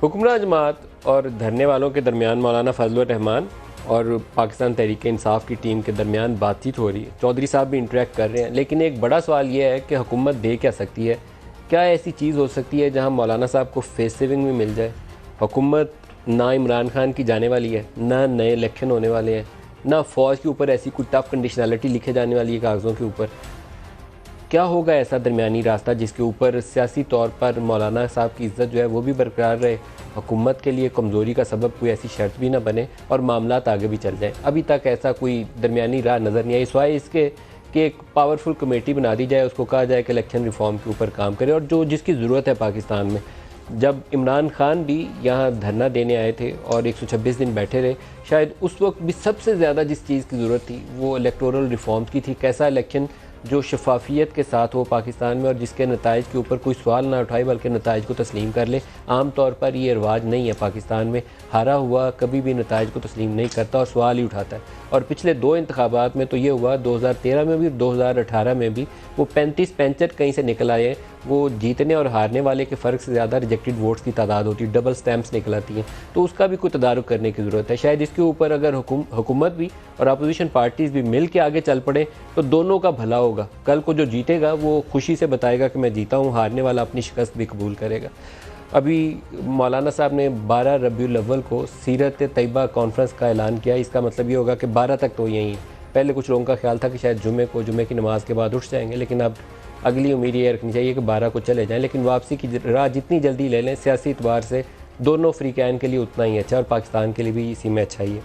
हुक्मरान जमात और धरने वालों के दरमियान मौलाना फजल रहमान और पाकिस्तान तहरीक इंसाफ की टीम के दरमियान बातचीत हो रही है। चौधरी साहब भी इंटरेक्ट कर रहे हैं, लेकिन एक बड़ा सवाल यह है कि हुकूमत दे क्या सकती है। क्या ऐसी चीज़ हो सकती है जहां मौलाना साहब को फेस सेविंग भी मिल जाए। हुकूमत ना इमरान खान की जाने वाली है, ना नए इलेक्शन होने वाले हैं, ना फ़ौज के ऊपर ऐसी कोई टफ कंडीशनलिटी लिखे जाने वाली है कागज़ों के ऊपर। क्या होगा ऐसा दरमियानी रास्ता जिसके ऊपर सियासी तौर पर मौलाना साहब की इज़्ज़त जो है वो भी बरकरार रहे, हुकूमत के लिए कमज़ोरी का सबब कोई ऐसी शर्त भी ना बने और मामलात आगे भी चल जाएँ। अभी तक ऐसा कोई दरमियानी राह नज़र नहीं आई, सिवाय इसके कि एक पावरफुल कमेटी बना दी जाए, उसको कहा जाए कि इलेक्शन रिफॉर्म के ऊपर काम करे और जो जिसकी ज़रूरत है पाकिस्तान में। जब इमरान खान भी यहाँ धरना देने आए थे और 126 दिन बैठे रहे, शायद उस वक्त भी सबसे ज़्यादा जिस चीज़ की ज़रूरत थी वो इलेक्टोरल रिफॉर्म्स की थी। कैसा इलेक्शन जो शफाफियत के साथ हो पाकिस्तान में और जिसके नताइज के ऊपर कोई सवाल ना उठाए बल्कि नताइज को तस्लीम कर ले। आम तौर पर ये रिवाज नहीं है पाकिस्तान में, हारा हुआ कभी भी नताइज को तस्लीम नहीं करता और सवाल ही उठाता है। और पिछले दो इंतखाबात में तो ये हुआ, 2013 में भी 2018 में भी वो 35-65 कहीं से निकल आए। वो जीतने और हारने वाले के फ़र्क से ज़्यादा रिजेक्टेड वोट्स की तादाद होती है, डबल स्टैम्प्स निकल आती हैं। तो उसका भी कोई तदारुक करने की ज़रूरत है। शायद इसके ऊपर अगर हुकूमत भी और अपोजिशन पार्टीज़ भी मिल के आगे चल पड़े तो दोनों का भला होगा। कल को जो जीतेगा वो खुशी से बताएगा कि मैं जीता हूँ, हारने वाला अपनी शिकस्त भी कबूल करेगा। अभी मौलाना साहब ने 12 रबीउल अव्वल को सीरत तैयबा कॉन्फ्रेंस का ऐलान किया। इसका मतलब ये होगा कि 12 तक तो यहीं है। पहले कुछ लोगों का ख्याल था कि शायद जुमे की नमाज़ के बाद उठ जाएंगे, लेकिन अब अगली उम्मीद ये रखनी चाहिए कि 12 को चले जाएं। लेकिन वापसी की राह जितनी जल्दी ले लें सियासी एतबार से दोनों फ्रीकैन के लिए उतना ही अच्छा और पाकिस्तान के लिए भी इसी में अच्छा ही है।